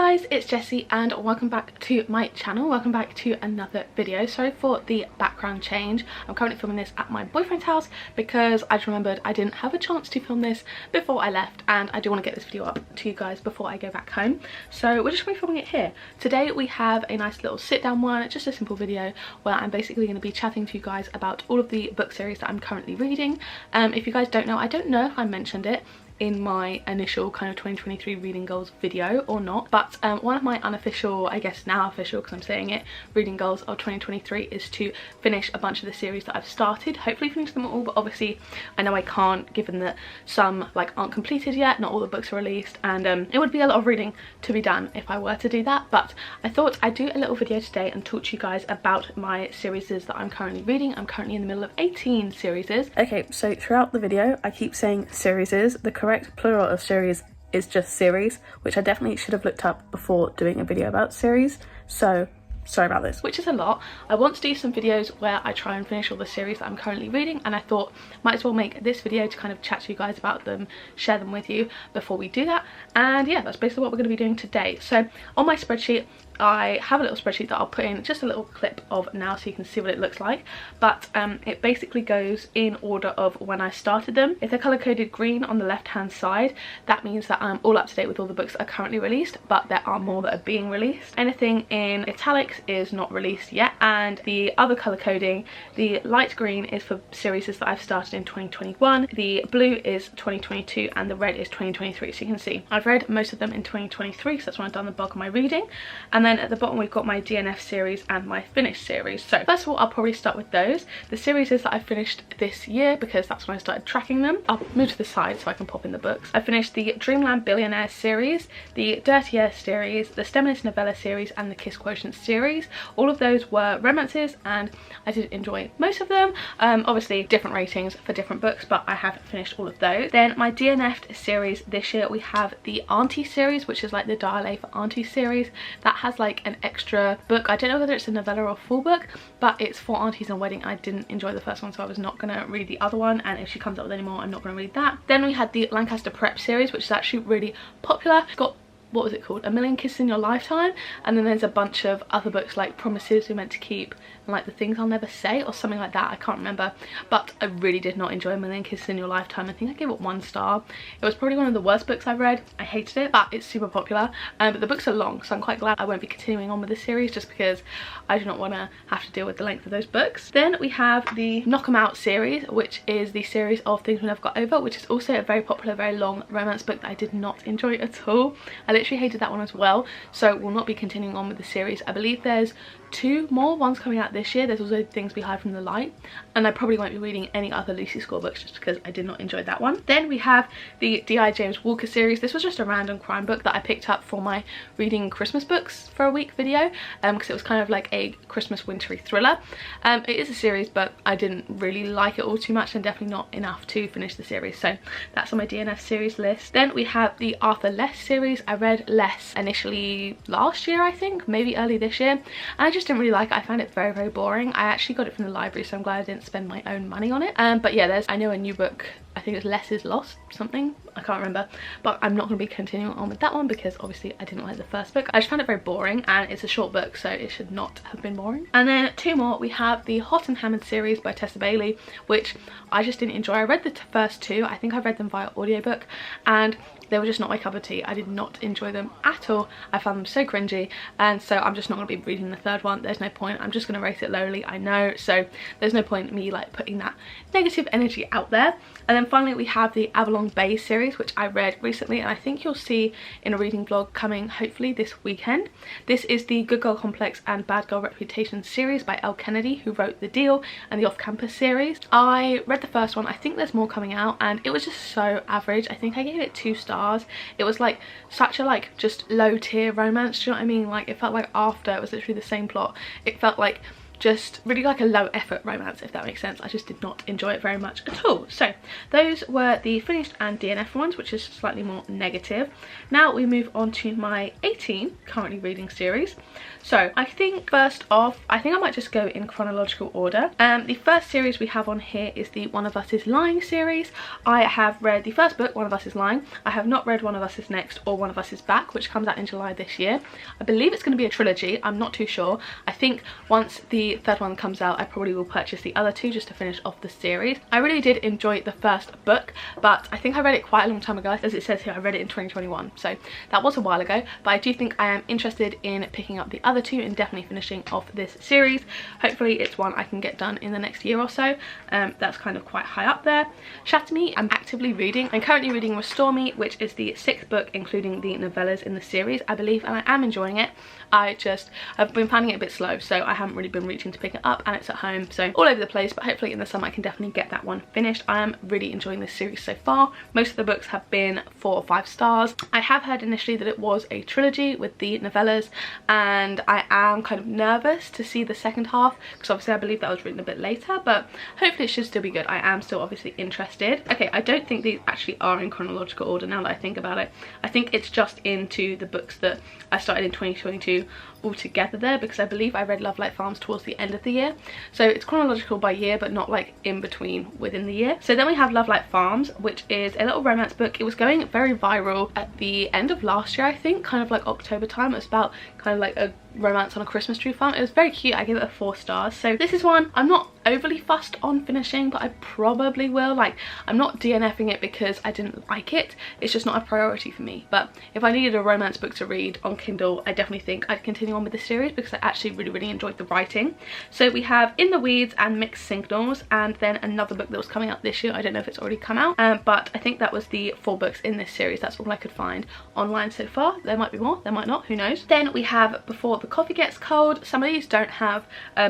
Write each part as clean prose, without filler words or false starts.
guys, it's Jessie and welcome back to my channel. Welcome back to another video. Sorry for the background change. I'm currently filming this at my boyfriend's house because I just remembered I didn't have a chance to film this before I left, and I do want to get this video up to you guys before I go back home. So we're just going to be filming it here. Today we have a nice little sit down one, just a simple video where I'm basically going to be chatting to you guys about all of the book series that I'm currently reading. If you guys don't know, I don't know if I mentioned it in my initial kind of 2023 reading goals video or not, but one of my unofficial, I guess now official because I'm saying it, reading goals of 2023 is to finish a bunch of the series that I've started. Hopefully finish them all, but obviously I know I can't, given that some like aren't completed yet, not all the books are released, and it would be a lot of reading to be done if I were to do that. But I thought I'd do a little video today and talk to you guys about my series that I'm currently reading. I'm currently in the middle of 18 series. Okay, so throughout the video I keep saying series. The correct plural of series is just series, which I definitely should have looked up before doing a video about series, so sorry about this, which is a lot. I want to do some videos where I try and finish all the series that I'm currently reading, and I thought might as well make this video to kind of chat to you guys about them, share them with you before we do that. And yeah, that's basically what we're going to be doing today. So on my spreadsheet I have a little spreadsheet that I'll put in just a little clip of now so you can see what it looks like, but it basically goes in order of when I started them. If they're color coded green on the left hand side, that means that I'm all up to date with all the books that are currently released, but there are more that are being released. Anything in italics is not released yet, and the other color coding, the light green is for series that I've started in 2021, the blue is 2022, and the red is 2023. So you can see I've read most of them in 2023, so that's when I've done the bulk of my reading. And then at the bottom we've got my DNF series and my finished series. So first of all, I'll probably start with those. The series that I finished this year, because that's when I started tracking them. I'll move to the side so I can pop in the books. I finished the Dreamland Billionaire series, the Dirty Air series, the Steminist Novella series, and the Kiss Quotient series. All of those were romances and I did enjoy most of them. Obviously different ratings for different books, but I have finished all of those. Then my DNF'd series this year, we have the Auntie series, which is like the Dial A for Auntie series. That has like an extra book. I don't know whether it's a novella or a full book, but it's for aunties and wedding. I didn't enjoy the first one, so I was not going to read the other one, and if she comes up with any more, I'm not going to read that. Then we had the Lancaster Prep series, which is actually really popular. It's got, what was it called, A Million Kisses in Your Lifetime, and then there's a bunch of other books like Promises We're Meant to Keep and like The Things I'll Never Say or something like that. I can't remember, but I really did not enjoy A Million Kisses in Your Lifetime. I think I gave it 1 star. It was probably one of the worst books I've read. I hated it, but it's super popular, but the books are long, so I'm quite glad I won't be continuing on with this series just because I do not want to have to deal with the length of those books. Then we have the Knock 'Em Out series, which is the series of Things We Never Got Over, which is also a very popular, very long romance book that I did not enjoy at all. I literally hated that one as well, so we'll not be continuing on with the series. I believe there's 2 more ones coming out this year. There's also Things We Hide from the Light, and I probably won't be reading any other Lucy Score books just because I did not enjoy that one. Then we have the D.I. James Walker series. This was just a random crime book that I picked up for my reading Christmas books for a week video, because it was kind of like a Christmas wintry thriller. It is a series, but I didn't really like it all too much, and definitely not enough to finish the series, so that's on my DNF series list. Then we have the Arthur Less series. I read Less initially last year, I think, maybe early this year, and I just didn't really like it. I found it very, very boring. I actually got it from the library, so I'm glad I didn't spend my own money on it. But yeah, there's, I know, a new book, I think it's Less is Lost something, I can't remember, but I'm not going to be continuing on with that one because obviously I didn't like the first book. I just found it very boring, and it's a short book, so it should not have been boring. And then 2 more, we have the Hot and Hammered series by Tessa Bailey, which I just didn't enjoy. I read the first 2, I think I read them via audiobook, and they were just not my cup of tea. I did not enjoy them at all. I found them so cringy, and so I'm just not going to be reading the 3rd one. There's no point. I'm just going to rate it lowly, I know, so there's no point in me like putting that negative energy out there. And then finally we have the Avalon Bay series, which I read recently, and I think you'll see in a reading vlog coming hopefully this weekend. This is the Good Girl Complex and Bad Girl Reputation series by Elle Kennedy, who wrote The Deal and the Off Campus series. I read the first one. I think there's more coming out, and it was just so average. I think I gave it 2 stars. It was like such a like just low tier romance, do you know what I mean? Like it felt like after, it was literally the same plot. It felt like just really like a low effort romance, if that makes sense. I just did not enjoy it very much at all. So those were the finished and DNF ones, which is slightly more negative. Now we move on to my 18 currently reading series. So I think first off, I think I might just go in chronological order. The first series we have on here is the One of Us is Lying series. I have read the first book, One of Us is Lying. I have not read One of Us is Next or One of Us is Back, which comes out in July this year. I believe it's going to be a trilogy. I'm not too sure. I think once the third one comes out, I probably will purchase the other two just to finish off the series. I really did enjoy the first book, but I think I read it quite a long time ago. As it says here, I read it in 2021, so that was a while ago. But I do think I am interested in picking up the other two and definitely finishing off this series. Hopefully it's one I can get done in the next year or so. That's kind of quite high up there. Shatter Me, I'm actively reading. I'm currently reading Restore Me, which is the 6th book, including the novellas in the series, I believe, and I am enjoying it. I've been finding it a bit slow, so I haven't really been reaching to pick it up, and it's at home, so all over the place, but hopefully in the summer I can definitely get that one finished. I am really enjoying this series so far. Most of the books have been 4 or 5 stars. I have heard initially that it was a trilogy with the novellas, and I am kind of nervous to see the second half, because obviously I believe that was written a bit later, but hopefully it should still be good. I am still obviously interested. Okay, I don't think these actually are in chronological order now that I think about it. I think it's just into the books that I started in 2022 all together there, because I believe I read Love Light Farms towards the end of the year, so it's chronological by year but not like in between within the year. So then we have Love Light Farms, which is a little romance book. It was going very viral at the end of last year, I think, kind of like October time. It was about kind of like a romance on a Christmas tree farm. It was very cute. I gave it a 4 stars. So this is one I'm not overly fussed on finishing, but I probably will. Like, I'm not DNFing it because I didn't like it. It's just not a priority for me. But if I needed a romance book to read on Kindle, I definitely think I'd continue on with the series because I actually really enjoyed the writing. So we have In the Weeds and Mixed Signals, and then another book that was coming out this year. I don't know if it's already come out, but I think that was the 4 books in this series. That's all I could find online so far. There might be more, there might not, who knows. Then we have Before the Coffee Gets Cold. Some of these don't have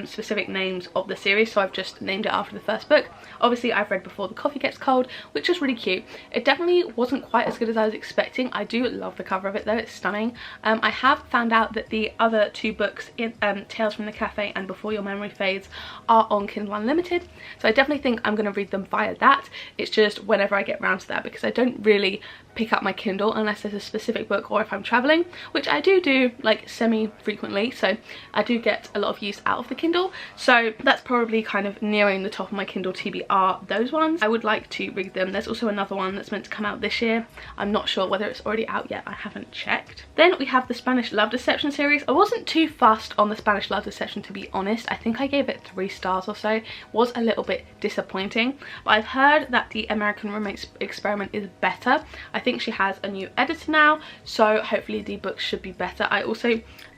specific names of the series, so I've just named it after the first book. Obviously I've read Before the Coffee Gets Cold, which was really cute. It definitely wasn't quite as good as I was expecting. I do love the cover of it though, it's stunning. I have found out that the other 2 books, in Tales from the Cafe and Before Your Memory Fades, are on Kindle Unlimited, so I definitely think I'm going to read them via that. It's just whenever I get around to that, because I don't really pick up my Kindle unless there's a specific book or if I'm traveling, which I do like semi-frequently, so I do get a lot of use out of the Kindle. So that's probably kind of nearing the top of my Kindle TBR, those ones. I would like to read them. There's also another one that's meant to come out this year. I'm not sure whether it's already out yet, I haven't checked. Then we have the Spanish Love Deception series. I wasn't too fussed on the Spanish Love Deception, to be honest. I think I gave it 3 stars or so. It was a little bit disappointing, but I've heard that the American Roommate Experiment is better. I think she has a new editor now, so hopefully the books should be better.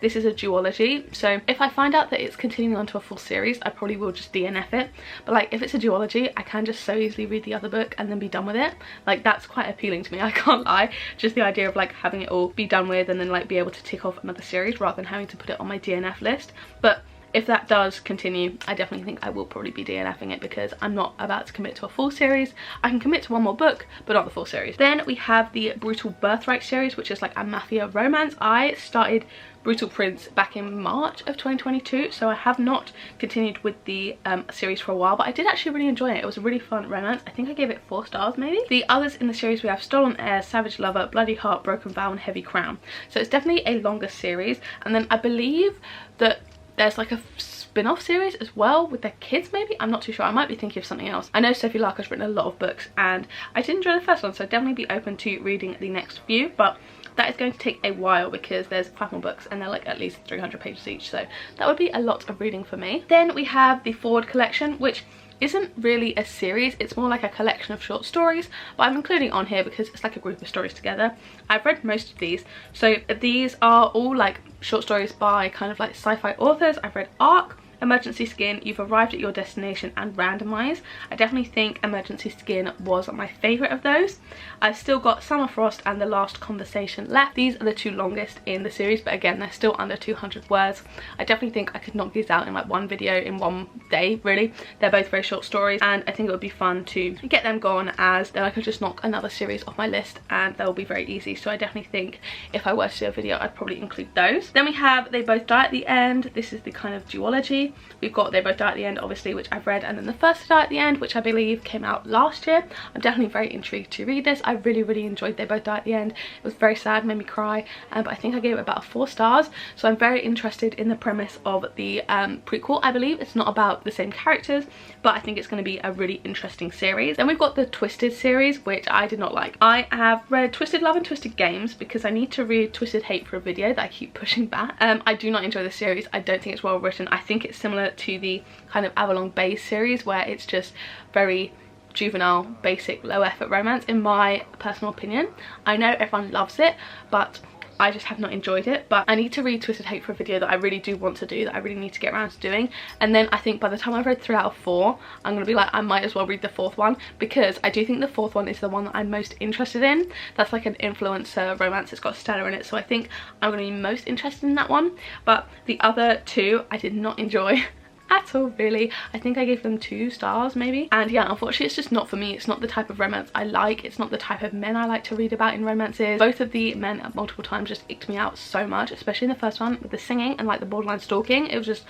This is a duology, so if I find out that it's continuing on to a full series, I probably will just DNF it. But like, if it's a duology, I can just so easily read the other book and then be done with it. Like, that's quite appealing to me, I can't lie. Just the idea of like having it all be done with and then like be able to tick off another series rather than having to put it on my DNF list. But if that does continue, I definitely think I will probably be DNFing it because I'm not about to commit to a full series. I can commit to 1 more book, but not the full series. Then we have the Brutal Birthright series, which is like a mafia romance. I started Brutal Prince back in March of 2022, so I have not continued with the series for a while, but I did actually really enjoy it. It was a really fun romance. I think I gave it 4 stars maybe. The others in the series, we have Stolen Heir, Savage Lover, Bloody Heart, Broken Vow, and Heavy Crown. So it's definitely a longer series, and then I believe that there's like a spin-off series as well with their kids maybe. I'm not too sure. I might be thinking of something else. I know Sophie Lark has written a lot of books and I did enjoy the first one, so I'd definitely be open to reading the next few, but that is going to take a while because there's 5 more books and they're like at least 300 pages each, so that would be a lot of reading for me. Then we have the Forward collection, which isn't really a series, it's more like a collection of short stories, but I'm including on here because it's like a group of stories together. I've read most of these, so these are all like short stories by kind of like sci-fi authors. I've read Arc, Emergency Skin, You've Arrived at Your Destination, and Randomize. I definitely think Emergency Skin was my favourite of those. I've still got Summer Frost and The Last Conversation left. These are the 2 longest in the series, but again, they're still under 200 words. I definitely think I could knock these out in like 1 video in 1 day, really. They're both very short stories, and I think it would be fun to get them gone, as then I could just knock another series off my list and they'll be very easy. So I definitely think if I were to do a video, I'd probably include those. Then we have They Both Die at the End. This is the kind of duology. Duology. We've got They Both Die at the End, obviously, which I've read, and then The First to Die at the End, which I believe came out last year. I'm definitely very intrigued to read this. I really enjoyed They Both Die at the End. It was very sad, made me cry, but I think I gave it about 4 stars. So I'm very interested in the premise of the prequel. I believe it's not about the same characters, but I think it's going to be a really interesting series. Then we've got the Twisted series, which I did not like. I have read Twisted Love and Twisted Games because I need to read Twisted Hate for a video that I keep pushing back. I do not enjoy the series. I don't think it's well written. I think it's similar to the kind of Avalon Bay series where it's just very juvenile, basic, low effort romance, in my personal opinion. I know everyone loves it, but I just have not enjoyed it. But I need to read Twisted Hate for a video that I really do want to do, that I really need to get around to doing. And then I think by the time I've read 3 out of 4, I'm going to be like, I might as well read the 4th one, because I do think the 4th one is the one that I'm most interested in. That's like an influencer romance. It's got Stella in it, so I think I'm going to be most interested in that one. But the other 2 I did not enjoy at all, really. I think I gave them 2 stars maybe. And yeah, unfortunately it's just not for me. It's not the type of romance I like. It's not the type of men I like to read about in romances. Both of the men at multiple times just icked me out so much, especially in the first one with the singing and like the borderline stalking. It was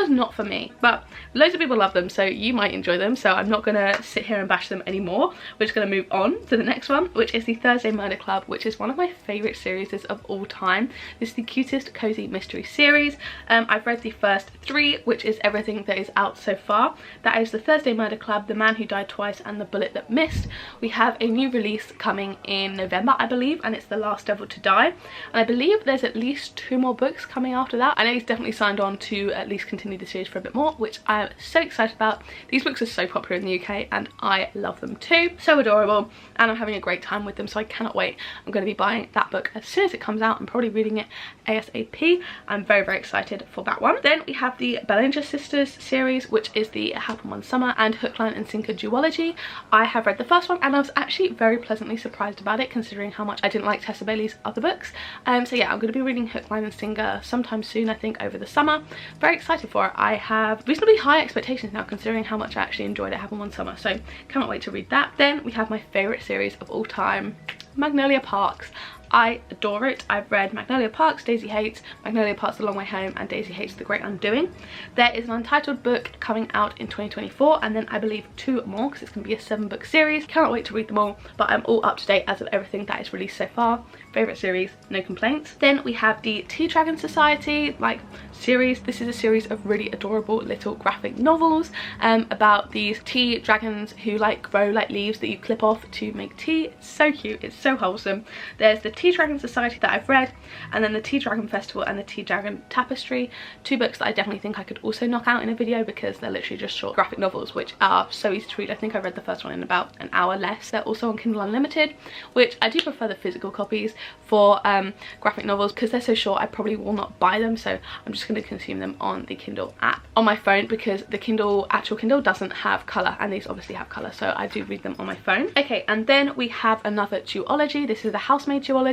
not for me. But loads of people love them, so you might enjoy them, so I'm not gonna sit here and bash them anymore. We're just gonna move on to the next one, which is the Thursday Murder Club, which is one of my favorite series of all time. This is the cutest cozy mystery series. I've read the first 3, which is everything that is out so far. That is the Thursday Murder Club, The Man Who Died Twice, and The Bullet That Missed. We have a new release coming in November, I believe, and it's The Last Devil to Die. And I believe there's at least 2 more books coming after that. I know he's definitely signed on to at least continue the series for a bit more, which I am so excited about. These books are so popular in the UK and I love them too. So adorable, and I'm having a great time with them, so I cannot wait. I'm going to be buying that book as soon as it comes out. I'm probably reading it ASAP. I'm very excited for that one. Then we have the Bellinger Sisters series, which is the It Happened One Summer and Hook, Line and Sinker duology. I have read the first one and I was actually very pleasantly surprised about it, considering how much I didn't like Tessa Bailey's other books. So yeah, I'm going to be reading Hook, Line and Sinker sometime soon, I think over the summer. Very excited for it. I have reasonably high expectations now, considering how much I actually enjoyed It Happened One Summer, so cannot wait to read that. Then we have my favourite series of all time, Magnolia Parks. I adore it. I've read Magnolia Parks, Daisy Hates, Magnolia Parks, The Long Way Home, and Daisy Hates, The Great Undoing. There is an untitled book coming out in 2024, and then I believe 2 more, because it's going to be a 7-book series. Cannot wait to read them all, but I'm all up to date as of everything that is released so far. Favourite series, no complaints. Then we have the Tea Dragon Society series. This is a series of really adorable little graphic novels about these tea dragons who grow leaves that you clip off to make tea. It's so cute, it's so wholesome. There's the Tea Dragon Society that I've read, and then the Tea Dragon Festival and the Tea Dragon Tapestry. 2 books that I definitely think I could also knock out in a video, because they're literally just short graphic novels which are so easy to read. I think I read the first one in about an hour less. They're also on Kindle Unlimited, which I do prefer the physical copies for graphic novels, because they're so short I probably will not buy them, so I'm just going to consume them on the Kindle app on my phone, because the actual Kindle doesn't have colour, and these obviously have colour, so I do read them on my phone. Okay, and then we have another duology. This is the Housemaid duology,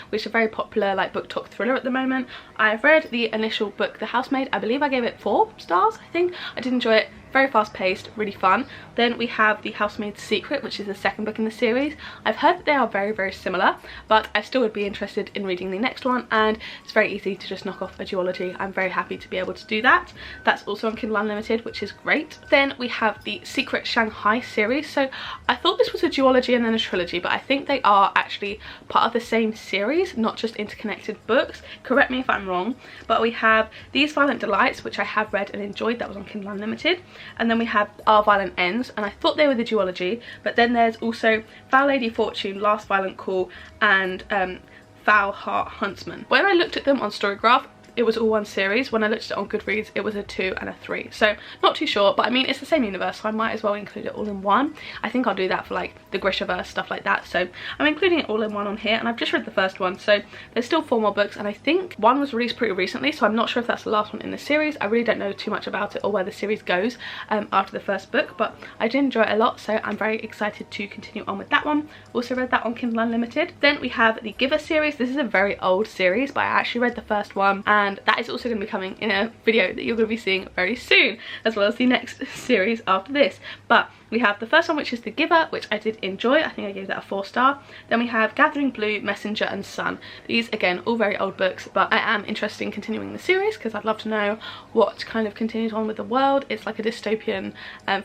which is a very popular book talk thriller at the moment. I've read the initial book, The Housemaid. I believe I gave it 4 stars, I think. I did enjoy it. Very fast paced, really fun. Then we have The Housemaid's Secret, which is the 2nd book in the series. I've heard that they are very similar, but I still would be interested in reading the next one, and it's very easy to just knock off a duology. I'm very happy to be able to do that. That's also on Kindle Unlimited, which is great. Then we have the Secret Shanghai series. So I thought this was a duology and then a trilogy, but I think they are actually part of the same series, not just interconnected books. Correct me if I'm wrong. But we have These Violent Delights, which I have read and enjoyed. That was on Kindle Unlimited. And then we have Our Violent Ends, and I thought they were the duology, but then there's also Foul Lady Fortune, Last Violent Call, and Foul Heart Huntsman. When I looked at them on Storygraph, it was all one series. When I looked at it on Goodreads, it was a 2 and a 3. So not too sure, but I mean, it's the same universe, so I might as well include it all in one. I think I'll do that for the Grishaverse, stuff like that. So I'm including it all in one on here, and I've just read the first one. So there's still 4 more books, and I think one was released pretty recently, so I'm not sure if that's the last one in the series. I really don't know too much about it or where the series goes after the first book, but I did enjoy it a lot, so I'm very excited to continue on with that one. Also read that on Kindle Unlimited. Then we have the Giver series. This is a very old series, but I actually read the first one, and that is also going to be coming in a video that you're going to be seeing very soon, as well as the next series after this. But We have the first one, which is The Giver, which I did enjoy. I think I gave that a 4-star. Then we have Gathering Blue, Messenger and Sun. These, again, all very old books, but I am interested in continuing the series because I'd love to know what kind of continues on with the world. It's like a dystopian,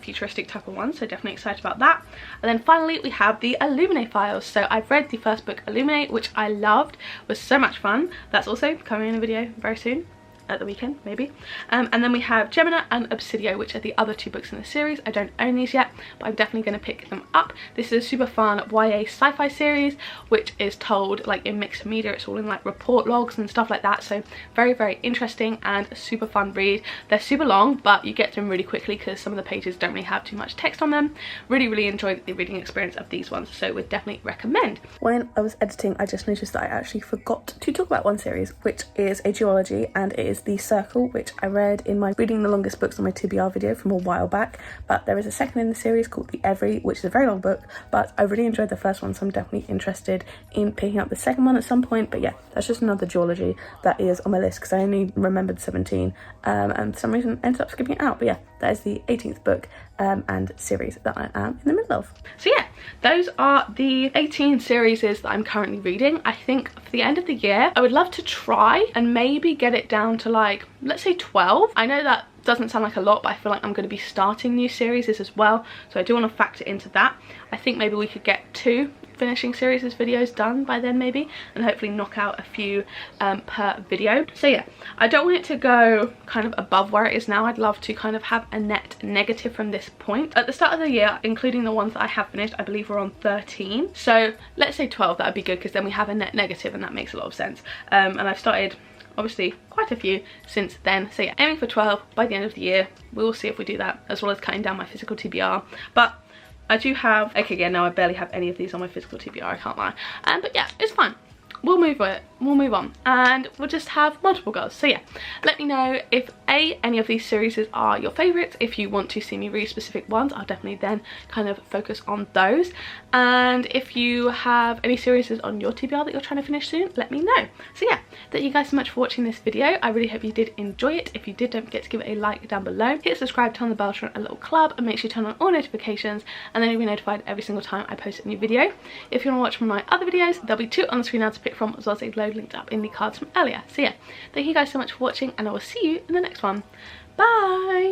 futuristic type of one, so definitely excited about that. And then finally, we have the Illuminate files. So I've read the first book, Illuminate, which I loved. It was so much fun. That's also coming in a video very soon. At the weekend, maybe. And then we have Gemina and Obsidio, which are the other 2 books in the series. I don't own these yet, but I'm definitely going to pick them up. This is a super fun YA sci-fi series, which is told like in mixed media. It's all in like report logs and stuff like that. So very, very interesting and a super fun read. They're super long, but you get through them really quickly because some of the pages don't really have too much text on them. Really, really enjoyed the reading experience of these ones, so would definitely recommend. When I was editing, I just noticed that I actually forgot to talk about one series, which is a duology, and it is The Circle, which I read in my Reading the Longest Books on my TBR video from a while back. But there is a second in the series called The Every, which is a very long book, but I really enjoyed the first one, so I'm definitely interested in picking up the second one at some point. But yeah, that's just another duology that is on my list because I only remembered 17 and for some reason ended up skipping it out. But yeah, that is the 18th book and series that I am in the middle of. So yeah, those are the 18 series that I'm currently reading. I think for the end of the year, I would love to try and maybe get it down to like, let's say 12. I know that doesn't sound like a lot, but I feel like I'm going to be starting new series as well, so I do want to factor into that. I think maybe we could get 2 finishing series videos done by then maybe, and hopefully knock out a few per video. So yeah, I don't want it to go kind of above where it is now. I'd love to kind of have a net negative from this point. At the start of the year, including the ones that I have finished, I believe we're on 13, so let's say 12. That would be good because then we have a net negative and that makes a lot of sense. And I've started obviously quite a few since then, so yeah, aiming for 12 by the end of the year. We will see if we do that, as well as cutting down my physical TBR. But I do have, okay, yeah, no, I barely have any of these on my physical TBR, I can't lie. But yeah, it's fine. We'll move on, and we'll just have multiple goals. So yeah, let me know if any of these series are your favorites. If you want to see me read specific ones, I'll definitely then kind of focus on those. And if you have any series on your TBR that you're trying to finish soon, let me know. So yeah, thank you guys so much for watching this video. I really hope you did enjoy it. If you did, don't forget to give it a like down below. Hit subscribe, turn on the bell to join a little club, and make sure you turn on all notifications, and then you'll be notified every single time I post a new video. If you want to watch one of my other videos, there'll be 2 on the screen now to pick from, as well as a load linked up in the cards from earlier. So yeah, thank you guys so much for watching, and I will see you in the next one. Bye!